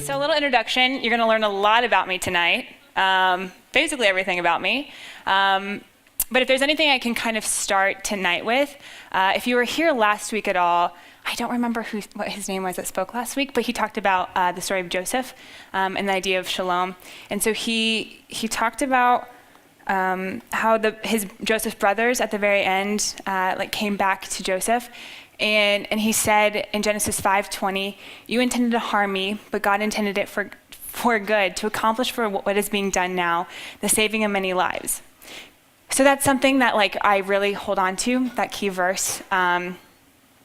So a little introduction. You're going to learn a lot about me tonight, basically everything about me. But if there's anything I can kind of start tonight with, if you were here last week at all, I don't remember what his name was that spoke last week, but he talked about the story of Joseph and the idea of shalom. And so he talked about how his Joseph's brothers at the very end came back to Joseph. And he said in Genesis 5:20, "You intended to harm me, but God intended it for good, to accomplish for what is being done now, the saving of many lives." So that's something that I really hold on to, that key verse. In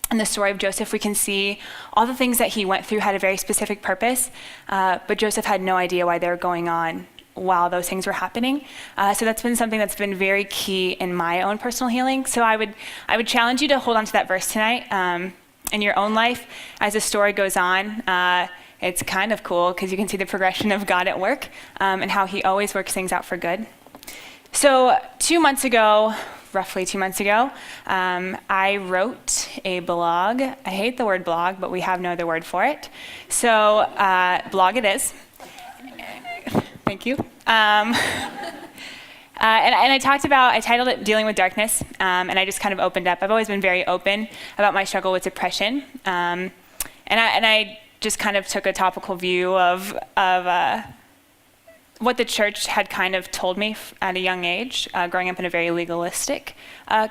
the story of Joseph, we can see all the things that he went through had a very specific purpose, but Joseph had no idea why they were going on while those things were happening. So that's been something that's been very key in my own personal healing. So I would challenge you to hold on to that verse tonight in your own life as the story goes on. It's kind of cool because you can see the progression of God at work and how he always works things out for good. So roughly 2 months ago, I wrote a blog. I hate the word blog, but we have no other word for it. So blog it is. Thank you. And I titled it Dealing with Darkness, and I just kind of opened up. I've always been very open about my struggle with depression. And I just kind of took a topical view of what the church had kind of told me at a young age, growing up in a very legalistic,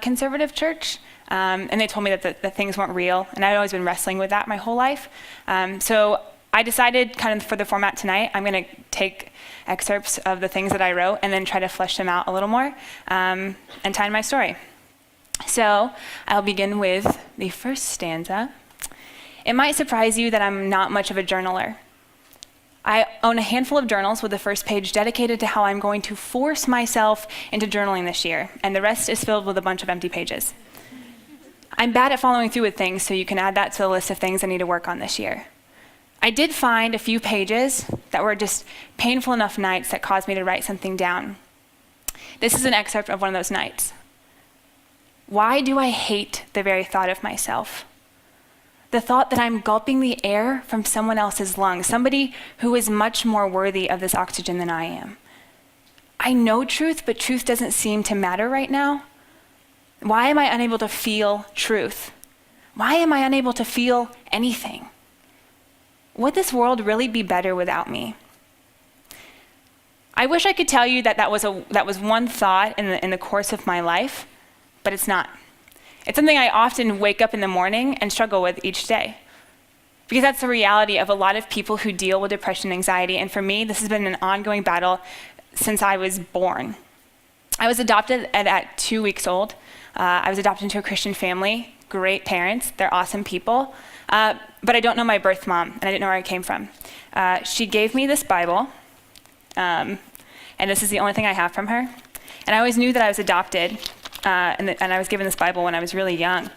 conservative church. And they told me that things weren't real, and I'd always been wrestling with that my whole life. So I decided kind of for the format tonight, I'm going to take excerpts of the things that I wrote and then try to flesh them out a little more and tie in my story. So I'll begin with the first stanza. It might surprise you that I'm not much of a journaler. I own a handful of journals with the first page dedicated to how I'm going to force myself into journaling this year, and the rest is filled with a bunch of empty pages. I'm bad at following through with things, so you can add that to the list of things I need to work on this year. I did find a few pages that were just painful enough nights that caused me to write something down. This is an excerpt of one of those nights. Why do I hate the very thought of myself? The thought that I'm gulping the air from someone else's lungs, somebody who is much more worthy of this oxygen than I am. I know truth, but truth doesn't seem to matter right now. Why am I unable to feel truth? Why am I unable to feel anything? Would this world really be better without me? I wish I could tell you that was one thought in the course of my life, but it's not. It's something I often wake up in the morning and struggle with each day. Because that's the reality of a lot of people who deal with depression and anxiety, and for me, this has been an ongoing battle since I was born. I was adopted at 2 weeks old. I was adopted into a Christian family, great parents, they're awesome people. But I don't know my birth mom, and I didn't know where I came from. She gave me this Bible, and this is the only thing I have from her. And I always knew that I was adopted, and I was given this Bible when I was really young.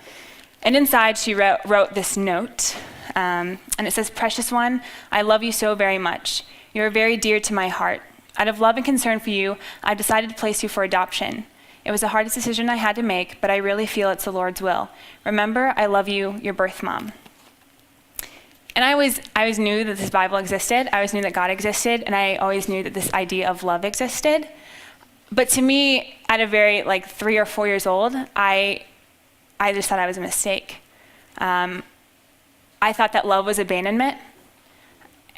And inside she wrote this note, and it says, "Precious one, I love you so very much. You are very dear to my heart. Out of love and concern for you, I've decided to place you for adoption. It was the hardest decision I had to make, but I really feel it's the Lord's will. Remember, I love you, your birth mom." And I always knew that this Bible existed. I always knew that God existed, and I always knew that this idea of love existed. But to me, at a very 3 or 4 years old, I just thought I was a mistake. I thought that love was abandonment,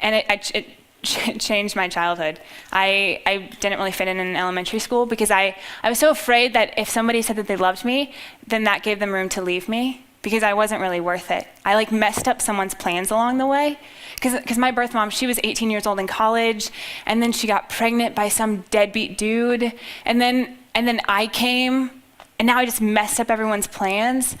and it changed my childhood. I didn't really fit in elementary school because I was so afraid that if somebody said that they loved me, then that gave them room to leave me, because I wasn't really worth it. I messed up someone's plans along the way. Because my birth mom, she was 18 years old in college, and then she got pregnant by some deadbeat dude, and then I came, and now I just messed up everyone's plans.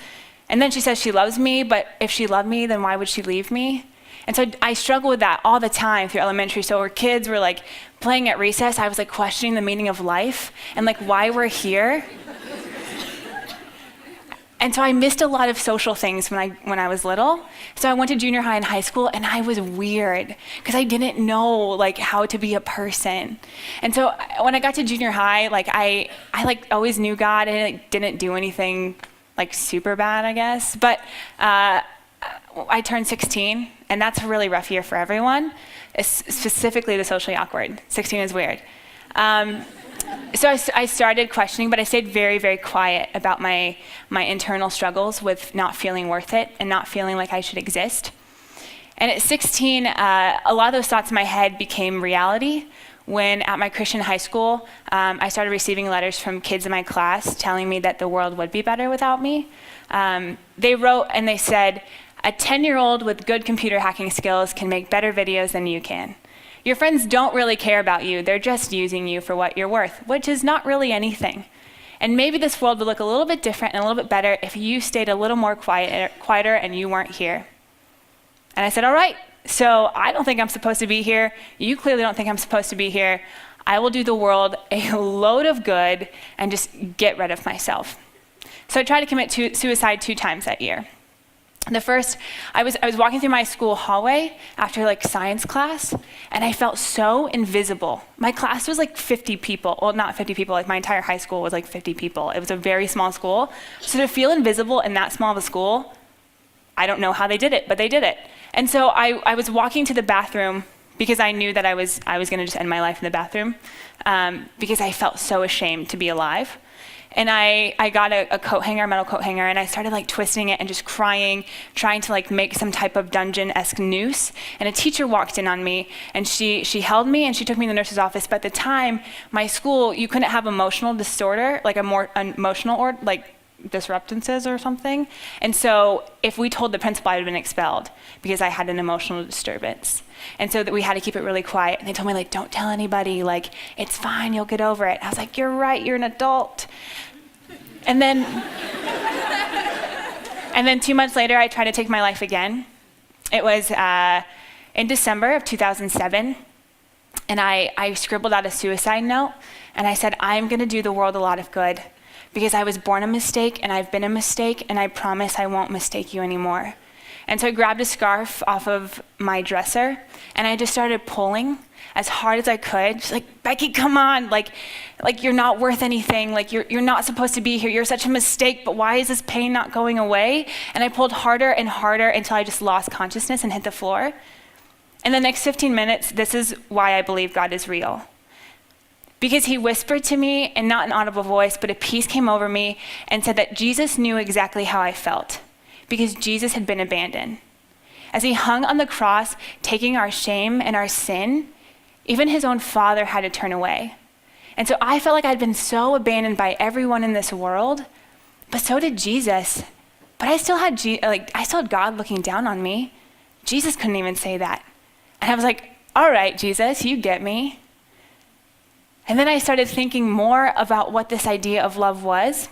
And then she says she loves me, but if she loved me, then why would she leave me? And so I struggled with that all the time through elementary. So where kids were playing at recess, I was questioning the meaning of life and why we're here. And so I missed a lot of social things when I was little. So I went to junior high and high school, and I was weird because I didn't know how to be a person. And so when I got to junior high, I always knew God, and I didn't do anything super bad, I guess. But I turned 16, and that's a really rough year for everyone, specifically the socially awkward. 16 is weird. So I started questioning, but I stayed very, very quiet about my internal struggles with not feeling worth it and not feeling like I should exist. And at 16, a lot of those thoughts in my head became reality when at my Christian high school, I started receiving letters from kids in my class telling me that the world would be better without me. They wrote and they said, "A 10-year-old with good computer hacking skills can make better videos than you can. Your friends don't really care about you. They're just using you for what you're worth," which is not really anything. And maybe this world would look a little bit different and a little bit better if you stayed a little more quieter and you weren't here. And I said, all right, so I don't think I'm supposed to be here. You clearly don't think I'm supposed to be here. I will do the world a load of good and just get rid of myself. So I tried to commit suicide 2 times that year. The first, I was walking through my school hallway after science class, and I felt so invisible. My class was 50 people. Well, not 50 people, my entire high school was 50 people. It was a very small school. So to feel invisible in that small of a school, I don't know how they did it, but they did it. And so I was walking to the bathroom because I knew that I was gonna just end my life in the bathroom because I felt so ashamed to be alive. And I got a coat hanger, a metal coat hanger, and I started twisting it and just crying, trying to make some type of dungeon-esque noose. And a teacher walked in on me, and she held me and she took me to the nurse's office. But at the time, my school, you couldn't have emotional disorder, a more emotional or disruptances or something. And so if we told the principal, I would have been expelled because I had an emotional disturbance. And so that we had to keep it really quiet. And they told me don't tell anybody, it's fine, you'll get over it. I was like, you're right, you're an adult. And then 2 months later, I tried to take my life again. It was in December of 2007. And I scribbled out a suicide note. And I said, I'm gonna do the world a lot of good because I was born a mistake and I've been a mistake, and I promise I won't mistake you anymore. And so I grabbed a scarf off of my dresser and I just started pulling as hard as I could. Just Becky, come on, you're not worth anything. You're not supposed to be here. You're such a mistake, but why is this pain not going away? And I pulled harder and harder until I just lost consciousness and hit the floor. In the next 15 minutes, this is why I believe God is real. Because he whispered to me, in not an audible voice, but a peace came over me and said that Jesus knew exactly how I felt, because Jesus had been abandoned. As he hung on the cross, taking our shame and our sin, even his own Father had to turn away. And so I felt like I'd been so abandoned by everyone in this world, but so did Jesus. But I still had God looking down on me. Jesus couldn't even say that. And I was like, all right, Jesus, you get me. And then I started thinking more about what this idea of love was.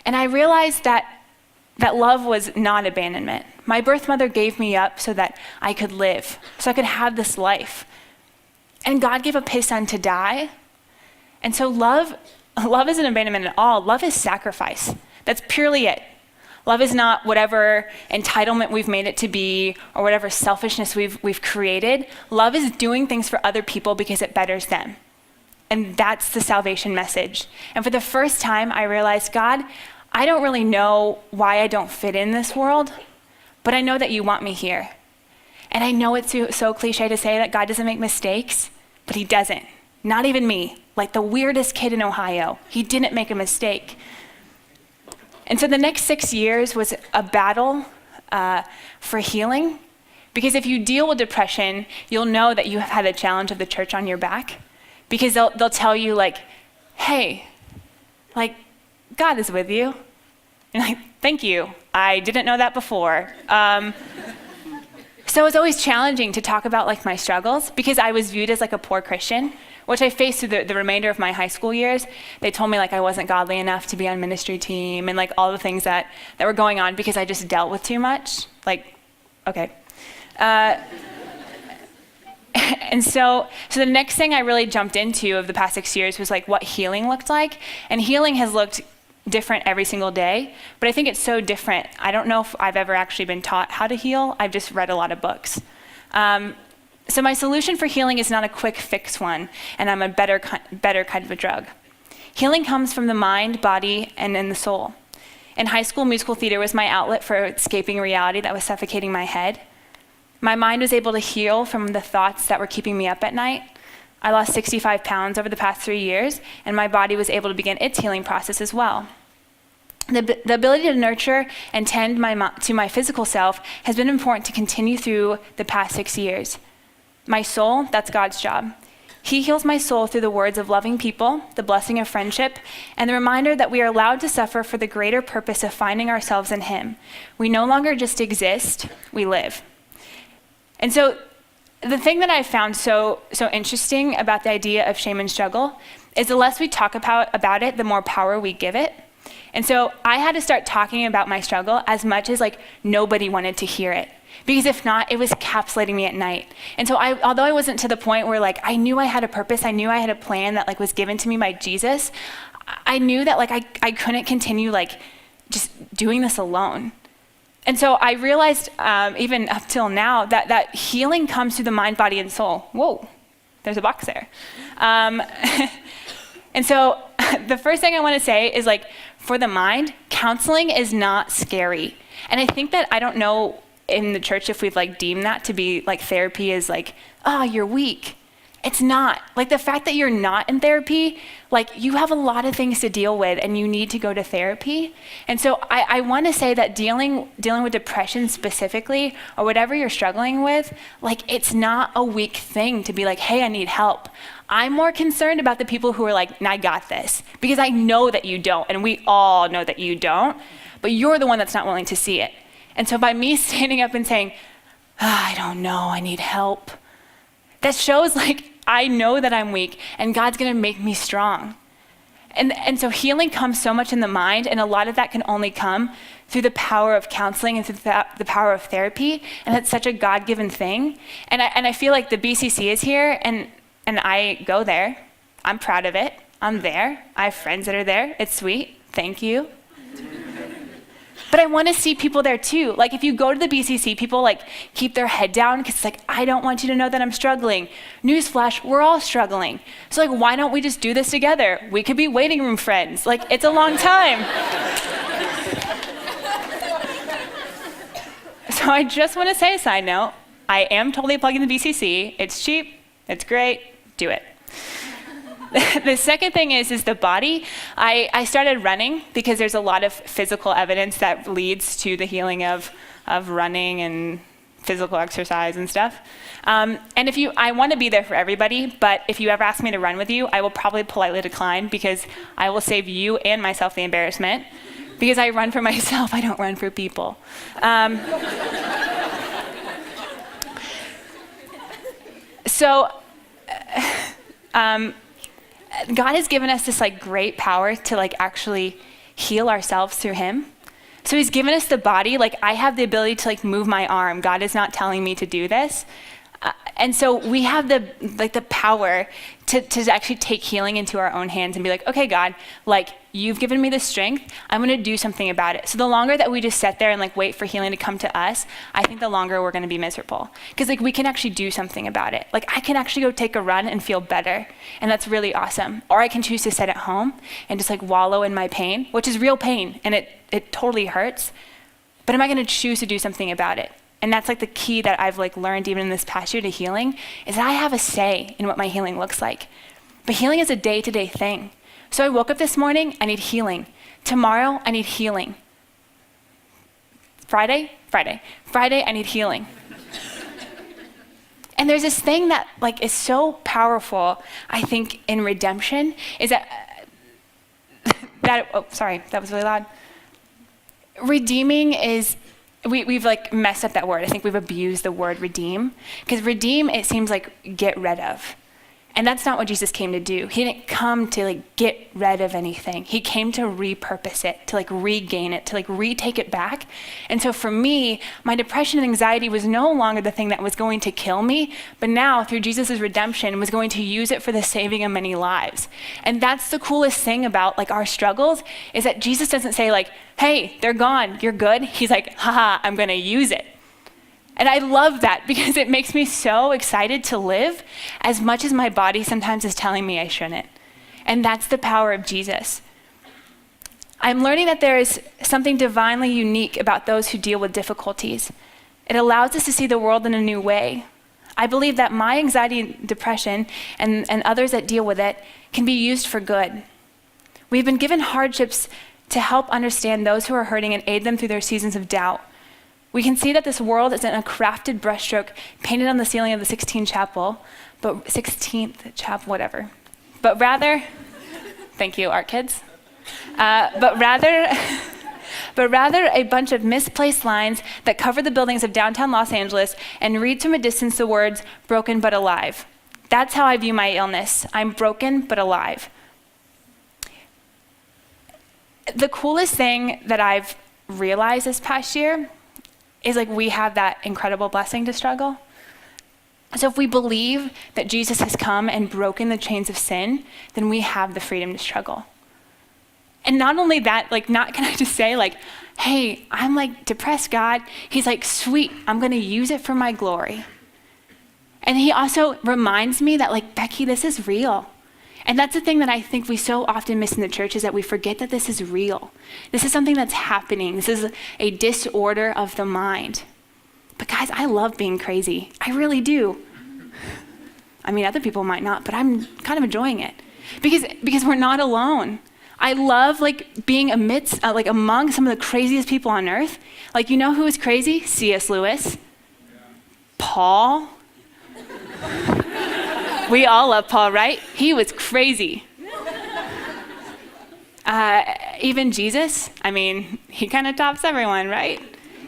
And I realized that love was not abandonment. My birth mother gave me up so that I could live, so I could have this life. And God gave up his son to die. And so love isn't abandonment at all. Love is sacrifice. That's purely it. Love is not whatever entitlement we've made it to be or whatever selfishness we've created. Love is doing things for other people because it betters them. And that's the salvation message. And for the first time, I realized, God, I don't really know why I don't fit in this world, but I know that you want me here. And I know it's so cliche to say that God doesn't make mistakes, but he doesn't. Not even me, the weirdest kid in Ohio. He didn't make a mistake. And so the next 6 years was a battle for healing, because if you deal with depression, you'll know that you have had the challenge of the church on your back, because they'll tell you hey, God is with you. And you're thank you. I didn't know that before. So it was always challenging to talk about my struggles because I was viewed as a poor Christian, which I faced through the remainder of my high school years. They told me I wasn't godly enough to be on ministry team and all the things that were going on because I just dealt with too much. Okay. And so the next thing I really jumped into of the past 6 years was what healing looked like. And healing has looked different every single day, but I think it's so different. I don't know if I've ever actually been taught how to heal. I've just read a lot of books. So my solution for healing is not a quick fix one, and I'm a better kind of a drug. Healing comes from the mind, body, and in the soul. In high school, musical theater was my outlet for escaping reality that was suffocating my head. My mind was able to heal from the thoughts that were keeping me up at night. I lost 65 pounds over the past 3 years, and my body was able to begin its healing process as well. The ability to nurture and tend to my physical self has been important to continue through the past 6 years. My soul, that's God's job. He heals my soul through the words of loving people, the blessing of friendship, and the reminder that we are allowed to suffer for the greater purpose of finding ourselves in Him. We no longer just exist, we live. And so the thing that I found so interesting about the idea of shame and struggle is the less we talk about it, the more power we give it. And so I had to start talking about my struggle as much as nobody wanted to hear it. Because if not, it was encapsulating me at night. And so although I wasn't to the point where I knew I had a purpose, I knew I had a plan that was given to me by Jesus, I knew that I couldn't continue just doing this alone. And so I realized even up till now that healing comes through the mind, body, and soul. Whoa, there's a box there. And so the first thing I want to say is for the mind, counseling is not scary. And I think that I don't know in the church if we've deemed that to be therapy is you're weak. It's not. The fact that you're not in therapy, you have a lot of things to deal with and you need to go to therapy. And so I want to say that dealing with depression specifically or whatever you're struggling with, it's not a weak thing to be hey, I need help. I'm more concerned about the people who are I got this, because I know that you don't, and we all know that you don't, but you're the one that's not willing to see it. And so by me standing up and saying, I don't know, I need help, that shows I know that I'm weak and God's gonna make me strong. And so healing comes so much in the mind, and a lot of that can only come through the power of counseling and through the power of therapy, and that's such a God-given thing. And I feel the BCC is here, and I go there. I'm proud of it. I'm there. I have friends that are there. It's sweet. Thank you. But I want to see people there too. If you go to the BCC, people keep their head down because I don't want you to know that I'm struggling. Newsflash, we're all struggling. So why don't we just do this together? We could be waiting room friends. It's a long time. So I just want to say a side note. I am totally plugging the BCC. It's cheap. It's great. Do it. The second thing is the body. I started running because there's a lot of physical evidence that leads to the healing of running and physical exercise and stuff. And I want to be there for everybody, but if you ever ask me to run with you, I will probably politely decline because I will save you and myself the embarrassment. Because I run for myself, I don't run for people. God has given us this great power to actually heal ourselves through Him. So He's given us the body. I have the ability to move my arm. God is not telling me to do this. And so we have the power to actually take healing into our own hands and be okay, God, you've given me the strength. I'm going to do something about it. So the longer that we just sit there and wait for healing to come to us, I think the longer we're going to be miserable. Because we can actually do something about it. I can actually go take a run and feel better. And that's really awesome. Or I can choose to sit at home and just wallow in my pain, which is real pain. And it totally hurts. But am I going to choose to do something about it? And that's the key that I've learned even in this past year to healing, is that I have a say in what my healing looks like. But healing is a day-to-day thing. So I woke up this morning, I need healing. Tomorrow, I need healing. Friday, I need healing. And there's this thing that is so powerful, I think, in redemption, is that oh, sorry, that was really loud. Redeeming is, we've messed up that word. I think we've abused the word redeem. Because redeem, it seems get rid of. And that's not what Jesus came to do. He didn't come to get rid of anything. He came to repurpose it, to regain it, to retake it back. And so for me, my depression and anxiety was no longer the thing that was going to kill me, but now through Jesus' redemption was going to use it for the saving of many lives. And that's the coolest thing about our struggles, is that Jesus doesn't say hey, they're gone, you're good. He's haha, I'm gonna use it. And I love that because it makes me so excited to live as much as my body sometimes is telling me I shouldn't. And that's the power of Jesus. I'm learning that there is something divinely unique about those who deal with difficulties. It allows us to see the world in a new way. I believe that my anxiety and depression and others that deal with it can be used for good. We've been given hardships to help understand those who are hurting and aid them through their seasons of doubt. We can see that this world isn't a crafted brushstroke painted on the ceiling of the 16th chapel, whatever. But rather, thank you, art kids. But rather a bunch of misplaced lines that cover the buildings of downtown Los Angeles and read from a distance the words, broken but alive. That's how I view my illness. I'm broken but alive. The coolest thing that I've realized this past year is like we have that incredible blessing to struggle. So if we believe that Jesus has come and broken the chains of sin, then we have the freedom to struggle. And not only that, not can I just say hey, I'm depressed, God. He's sweet, I'm gonna use it for my glory. And he also reminds me that Becky, this is real. And that's the thing that I think we so often miss in the church is that we forget that this is real. This is something that's happening. This is a disorder of the mind. But guys, I love being crazy. I really do. I mean, other people might not, but I'm kind of enjoying it. Because we're not alone. I love being among some of the craziest people on earth. You know who is crazy? C.S. Lewis. Yeah. Paul. We all love Paul, right? He was crazy. Even Jesus, I mean, he kind of tops everyone, right?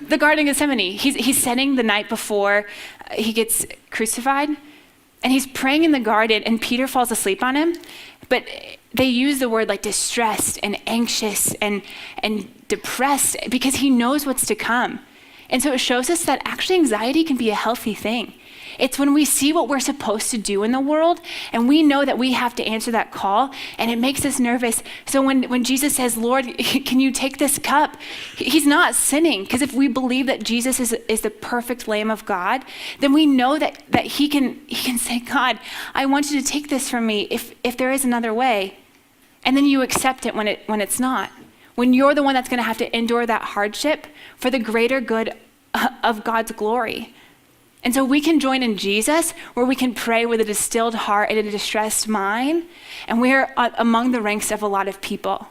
The Garden of Gethsemane, he's setting the night before he gets crucified, and he's praying in the garden, and Peter falls asleep on him, but they use the word distressed and anxious and depressed because he knows what's to come. And so it shows us that actually anxiety can be a healthy thing. It's when we see what we're supposed to do in the world and we know that we have to answer that call and it makes us nervous. So when Jesus says, Lord, can you take this cup? He's not sinning, because if we believe that Jesus is the perfect Lamb of God, then we know that he can say, God, I want you to take this from me if there is another way. And then you accept it when it's not. When you're the one that's going to have to endure that hardship for the greater good of God's glory. And so we can join in Jesus, where we can pray with a distilled heart and a distressed mind, and we're among the ranks of a lot of people.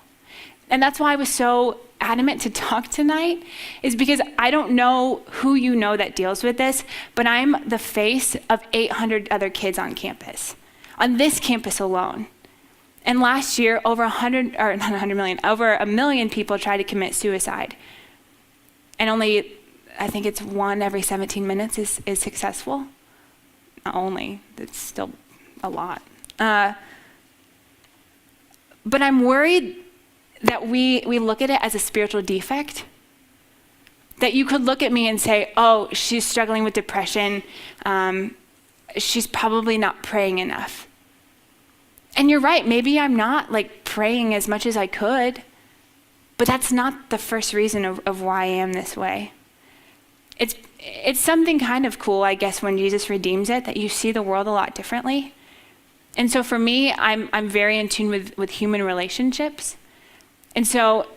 And that's why I was so adamant to talk tonight, is because I don't know who you know that deals with this, but I'm the face of 800 other kids on campus, on this campus alone. And last year, over 1 million people tried to commit suicide. And only, I think it's 1 every 17 minutes is successful. Not only, it's still a lot. But I'm worried that we look at it as a spiritual defect. That you could look at me and say, oh, she's struggling with depression. She's probably not praying enough. And you're right, maybe I'm not praying as much as I could, but that's not the first reason of why I am this way. It's something kind of cool, I guess, when Jesus redeems it, that you see the world a lot differently. And so for me, I'm very in tune with human relationships. And so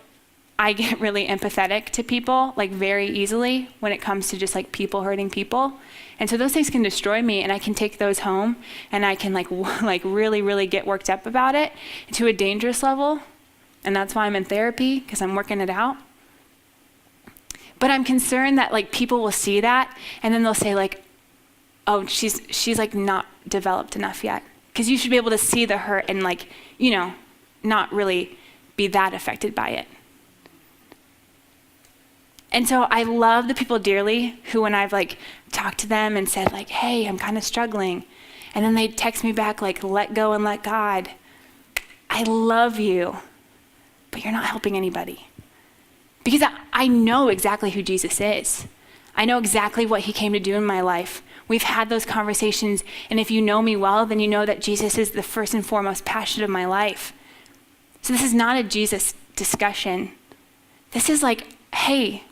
I get really empathetic to people very easily when it comes to just people hurting people. And so those things can destroy me, and I can take those home and I can really, really get worked up about it to a dangerous level. And that's why I'm in therapy, because I'm working it out. But I'm concerned that people will see that and then they'll say oh, she's not developed enough yet. Because you should be able to see the hurt and not really be that affected by it. And so I love the people dearly who, when I've talked to them and said hey, I'm kind of struggling, and then they text me back let go and let God. I love you, but you're not helping anybody. Because I know exactly who Jesus is. I know exactly what he came to do in my life. We've had those conversations, and if you know me well, then you know that Jesus is the first and foremost passion of my life. So this is not a Jesus discussion. This is hey,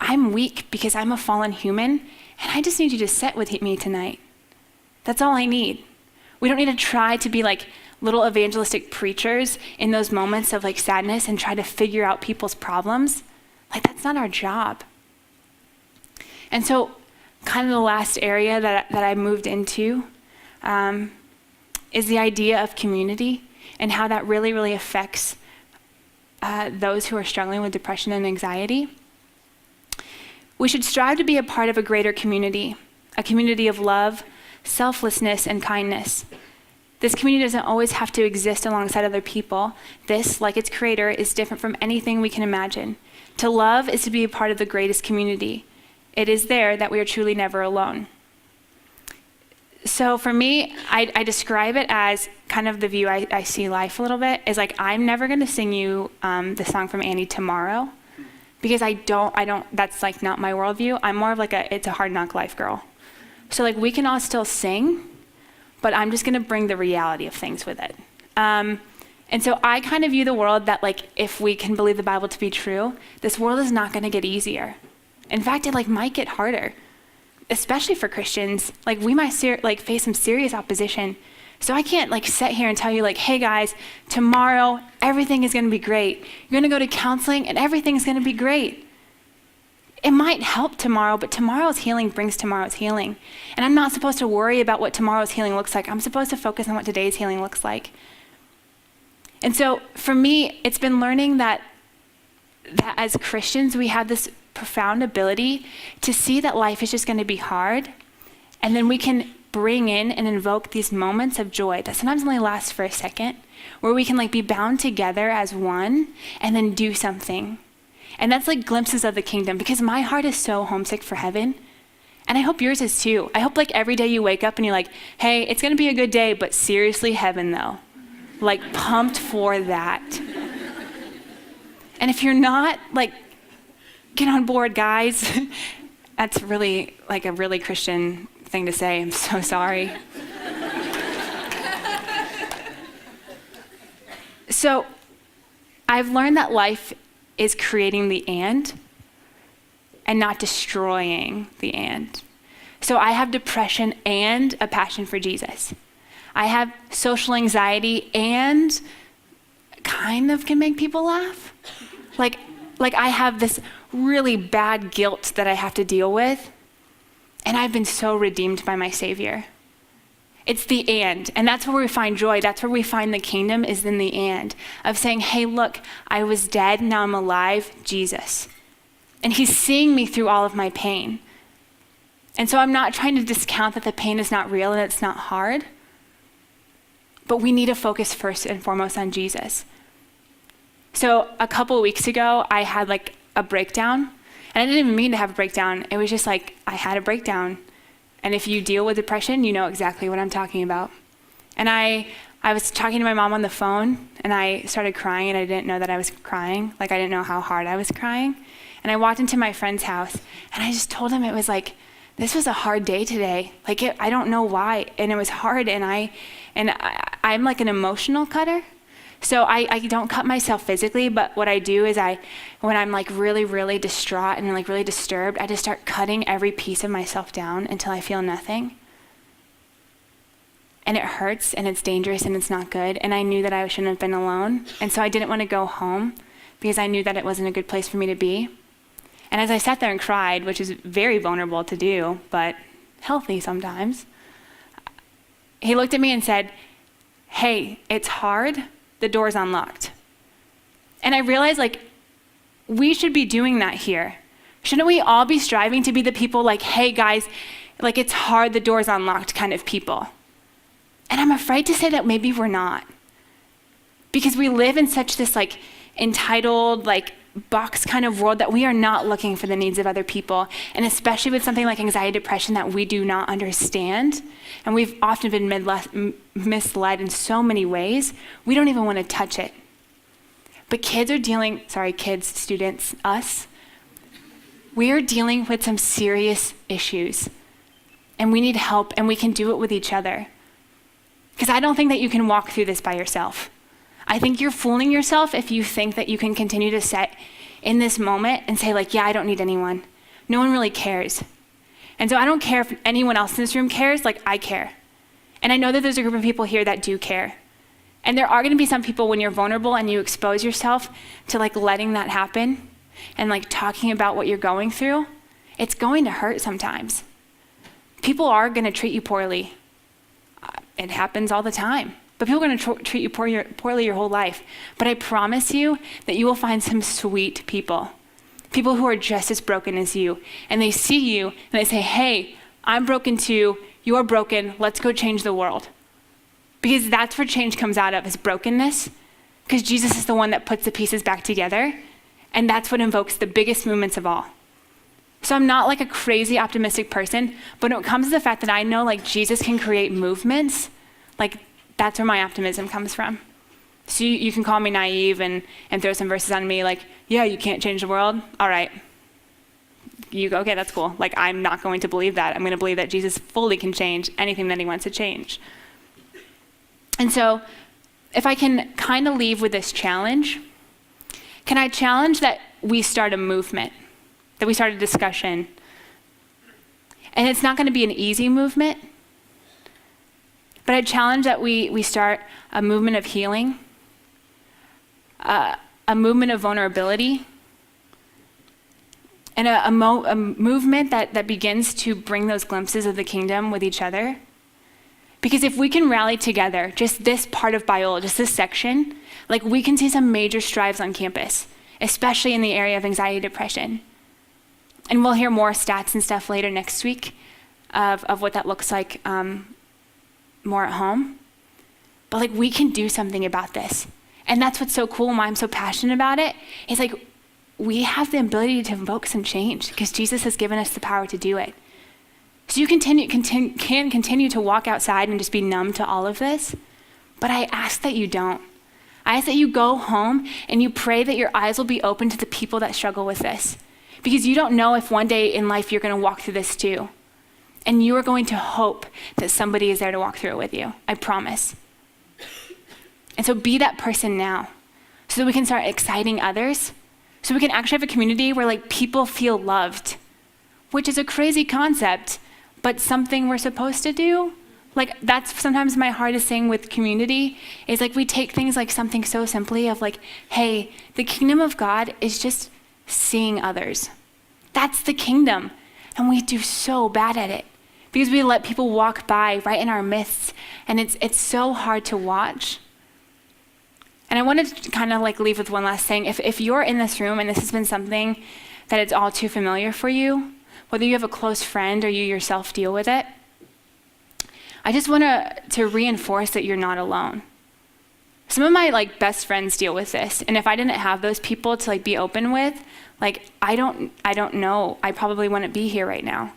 I'm weak because I'm a fallen human, and I just need you to sit with me tonight. That's all I need. We don't need to try to be little evangelistic preachers in those moments of like sadness and try to figure out people's problems. Like, that's not our job. And so kind of the last area that I moved into is the idea of community and how that really, really affects those who are struggling with depression and anxiety. We should strive to be a part of a greater community, a community of love, selflessness, and kindness. This community doesn't always have to exist alongside other people. This, like its creator, is different from anything we can imagine. To love is to be a part of the greatest community. It is there that we are truly never alone. So for me, I describe it as kind of the view I see life a little bit, is like, I'm never going to sing you the song from Annie tomorrow, because I don't, that's like not my worldview. I'm more of like it's a hard knock life girl. So like, we can all still sing, but I'm just going to bring the reality of things with it. And so I kind of view the world that, like, if we can believe the Bible to be true, this world is not going to get easier. In fact, it like might get harder, especially for Christians. Like, we might face some serious opposition. So I can't like sit here and tell you like, hey guys, tomorrow everything is going to be great. You're going to go to counseling and everything's going to be great. It might help tomorrow, but tomorrow's healing brings tomorrow's healing. And I'm not supposed to worry about what tomorrow's healing looks like. I'm supposed to focus on what today's healing looks like. And so for me, it's been learning that as Christians, we have this profound ability to see that life is just going to be hard. And then we can bring in and invoke these moments of joy that sometimes only last for a second, where we can like be bound together as one and then do something. And that's like glimpses of the kingdom, because my heart is so homesick for heaven. And I hope yours is too. I hope like every day you wake up and you're like, hey, it's going to be a good day, but seriously, heaven though. Like, pumped for that. And if you're not, like, get on board, guys. That's really like a really Christian thing to say. I'm so sorry. So I've learned that life is creating the and not destroying the and. So I have depression and a passion for Jesus. I have social anxiety and kind of can make people laugh. Like I have this really bad guilt that I have to deal with, and I've been so redeemed by my Savior. It's the and that's where we find joy. That's where we find the kingdom, is in the and of saying, hey, look, I was dead, now I'm alive, Jesus. And he's seeing me through all of my pain. And so I'm not trying to discount that the pain is not real and it's not hard, but we need to focus first and foremost on Jesus. So a couple of weeks ago, I had like a breakdown, and I didn't even mean to have a breakdown. It was just like, I had a breakdown. And if you deal with depression, you know exactly what I'm talking about. And I was talking to my mom on the phone, and I started crying, and I didn't know that I was crying. Like, I didn't know how hard I was crying. And I walked into my friend's house, and I just told him it was like, this was a hard day today. Like, I don't know why, and it was hard, and I'm like an emotional cutter. So I don't cut myself physically, but what I do is when I'm like really, really distraught and like really disturbed, I just start cutting every piece of myself down until I feel nothing. And it hurts, and it's dangerous, and it's not good. And I knew that I shouldn't have been alone. And so I didn't want to go home because I knew that it wasn't a good place for me to be. And as I sat there and cried, which is very vulnerable to do, but healthy sometimes, he looked at me and said, hey, it's hard. The door's unlocked. And I realized, like, we should be doing that here. Shouldn't we all be striving to be the people like, hey guys, like, it's hard, the door's unlocked kind of people? And I'm afraid to say that maybe we're not. Because we live in such this like entitled, like box kind of world that we are not looking for the needs of other people. And especially with something like anxiety, depression that we do not understand. And we've often been misled in so many ways, we don't even want to touch it. But students, us, we are dealing with some serious issues. And we need help, and we can do it with each other. Because I don't think that you can walk through this by yourself. I think you're fooling yourself if you think that you can continue to sit in this moment and say like, yeah, I don't need anyone. No one really cares. And so I don't care if anyone else in this room cares, like I care. And I know that there's a group of people here that do care. And there are going to be some people when you're vulnerable and you expose yourself to like letting that happen and like talking about what you're going through, it's going to hurt sometimes. People are going to treat you poorly. It happens all the time. But people are going to treat you poorly your whole life. But I promise you that you will find some sweet people. People who are just as broken as you. And they see you and they say, hey, I'm broken too. You're broken. Let's go change the world. Because that's where change comes out of, is brokenness. Because Jesus is the one that puts the pieces back together. And that's what invokes the biggest movements of all. So I'm not like a crazy optimistic person, but when it comes to the fact that I know like Jesus can create movements, like that's where my optimism comes from. So you can call me naive and throw some verses on me like, yeah, you can't change the world. All right. You go, okay, that's cool. Like I'm not going to believe that. I'm going to believe that Jesus fully can change anything that he wants to change. And so if I can kind of leave with this challenge, can I challenge that we start a movement, that we start a discussion? And it's not going to be an easy movement, but I challenge that we start a movement of healing, a movement of vulnerability, and a movement that begins to bring those glimpses of the kingdom with each other. Because if we can rally together, just this part of Biola, just this section, like we can see some major strides on campus, especially in the area of anxiety, depression. And we'll hear more stats and stuff later next week of what that looks like more at home. But like we can do something about this. And that's what's so cool and why I'm so passionate about it. It's like we have the ability to invoke some change because Jesus has given us the power to do it. So you can continue to walk outside and just be numb to all of this, but I ask that you don't. I ask that you go home and you pray that your eyes will be open to the people that struggle with this, because you don't know if one day in life you're going to walk through this too. And you are going to hope that somebody is there to walk through it with you. I promise. And so be that person now so that we can start exciting others, so we can actually have a community where like people feel loved, which is a crazy concept, but something we're supposed to do. Like that's sometimes my hardest thing with community is like we take things like something so simply of like, hey, the kingdom of God is just seeing others. That's the kingdom. And we do so bad at it because we let people walk by right in our midst. And it's so hard to watch. And I wanted to kind of like leave with one last thing. If you're in this room and this has been something that it's all too familiar for you, whether you have a close friend or you yourself deal with it, I just want to reinforce that you're not alone. Some of my like best friends deal with this, and if I didn't have those people to like be open with, like I don't know, I probably wouldn't be here right now.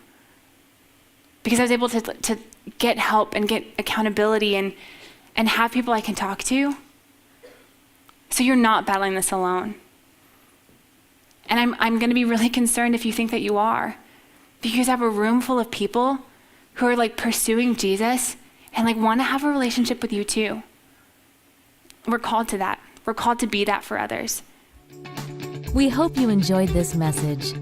Because I was able to get help and get accountability and have people I can talk to. So you're not battling this alone. And I'm going to be really concerned if you think that you are. Because I have a room full of people who are like pursuing Jesus and like want to have a relationship with you too. We're called to that. We're called to be that for others. We hope you enjoyed this message.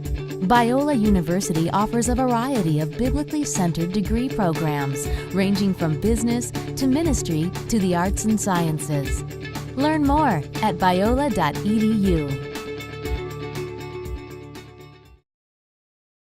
Biola University offers a variety of biblically centered degree programs, ranging from business to ministry to the arts and sciences. Learn more at biola.edu.